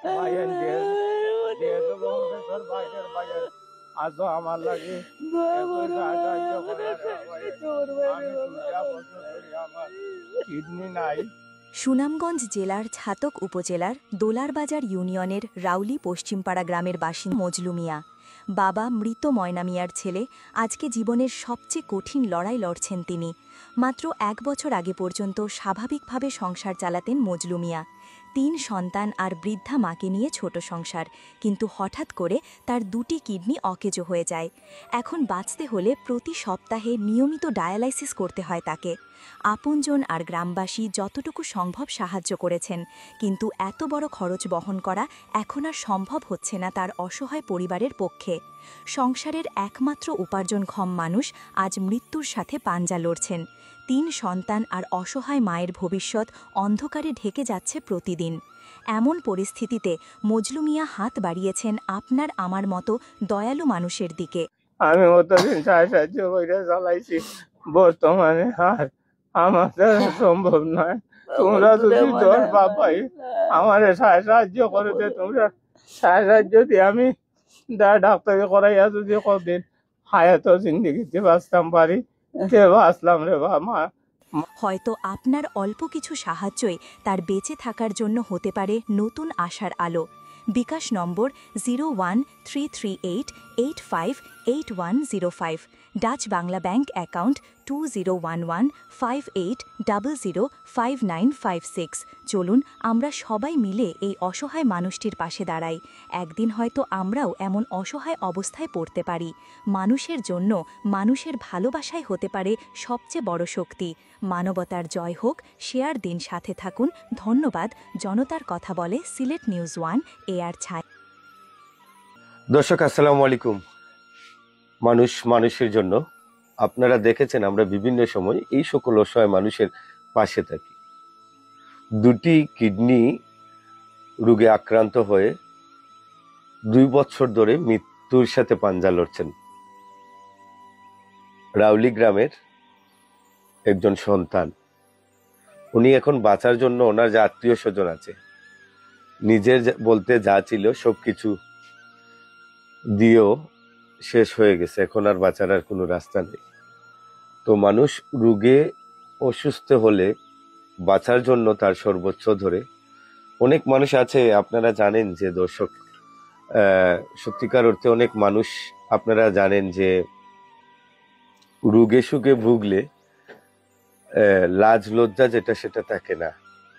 ভাইয়ের দিয়ে দিয়ে দেবো তোর ভাইয়ের ভাইয়ের আজও আমার লাগে সাহায্য করে আমি 2টা বছর ধরে আমার কিডনি নাই। সুনামগঞ্জ জেলার ছাতক উপজেলার দোলারবাজার ইউনিয়নের রাউলি পশ্চিমপাড়া গ্রামের বাসিন্দা মজলু মিয়া। বাবা মৃত ময়না মিয়ার ছেলে। আজকে জীবনের সবচেয়ে কঠিন লড়াই লড়ছেন তিনি। মাত্র 1 বছর আগে পর্যন্ত স্বাভাবিকভাবে সংসার চালাতেন মজলু মিয়া। 3 সন্তান আর বৃদ্ধা মাকে নিয়ে ছোট সংসার, কিন্তু হঠাৎ করে তার 2টি কিডনি অকেজো হয়ে যায়। এখন বাঁচতে হলে প্রতি সপ্তাহে নিয়মিত ডায়ালাইসিস করতে হয় তাকে। আপনজন আর গ্রামবাসী যতটুকু সম্ভব সাহায্য করেছেন, কিন্তু এত বড় খরচ বহন করা এখন আর সম্ভব হচ্ছে না তার অসহায় পরিবারের পক্ষে। সংসারের একমাত্র উপার্জনক্ষম মানুষ আজ মৃত্যুর সাথে পাঞ্জা লড়ছেন। 3 সন্তান আর অসহায় মায়ের ভবিষ্যৎ অন্ধকারে ঢেকে যাচ্ছে প্রতিদিন। এমন পরিস্থিতিতে মজলু মিয়া হাত বাড়িয়েছেন আপনার আমার মতো দয়ালু মানুষের দিকে। আমি অতদিন সাহায্য করে চালাইছি, বর্তমানে আর আমার দ্বারা সম্ভব নয়। তোমরা যদি তোর বাবাই আমার সাহায্য করে দে, তোমরা সাহায্য দিয়ে আমি ডাক্তারি করাইয়া যদি কদিন হায়াত জিন্দিগিতে বাঁচতাম পারি, সে বাঁচলাম রে বাবা। হয়তো আপনার অল্প কিছু সাহায্যই তার বেঁচে থাকার জন্য হতে পারে নতুন আশার আলো। বিকাশ নম্বর 0138858105, ডাচ বাংলা ব্যাংক অ্যাকাউন্ট 201158005956। চলুন আমরা সবাই মিলে এই অসহায় মানুষটির পাশে দাঁড়াই। একদিন হয়তো আমরাও এমন অসহায় অবস্থায় পড়তে পারি। মানুষের জন্য মানুষের ভালোবাসাই হতে পারে সবচেয়ে বড় শক্তি। মানবতার জয় হোক। শেয়ার দিন, সাথে থাকুন। ধন্যবাদ। জনতার কথা বলে, সিলেট নিউজ 1 এআর ছায়। দর্শক আসসালামু আলাইকুম। মানুষ মানুষের জন্য, আপনারা দেখেছেন আমরা বিভিন্ন সময় এই সকল অসহায় মানুষের পাশে থাকি। 2টি কিডনি রোগে আক্রান্ত হয়ে 2 বছর ধরে মৃত্যুর সাথে পাঞ্জা লড়ছেন রাউলি গ্রামের একজন সন্তান। উনি এখন বাঁচার জন্য ওনার যে আত্মীয় স্বজন আছে, নিজের বলতে যা ছিল সবকিছু দিয়েও শেষ হয়ে গেছে। এখন আর বাঁচার আর কোনো রাস্তা নেই। তো মানুষ রোগে অসুস্থ হলে বাঁচার জন্য তার সর্বোচ্চ ধরে। অনেক মানুষ আছে, আপনারা জানেন যে দর্শক, সত্যিকার অর্থে অনেক মানুষ আপনারা জানেন যে রোগে সুগে ভুগলে লাজ লজ্জা যেটা সেটা থাকে না।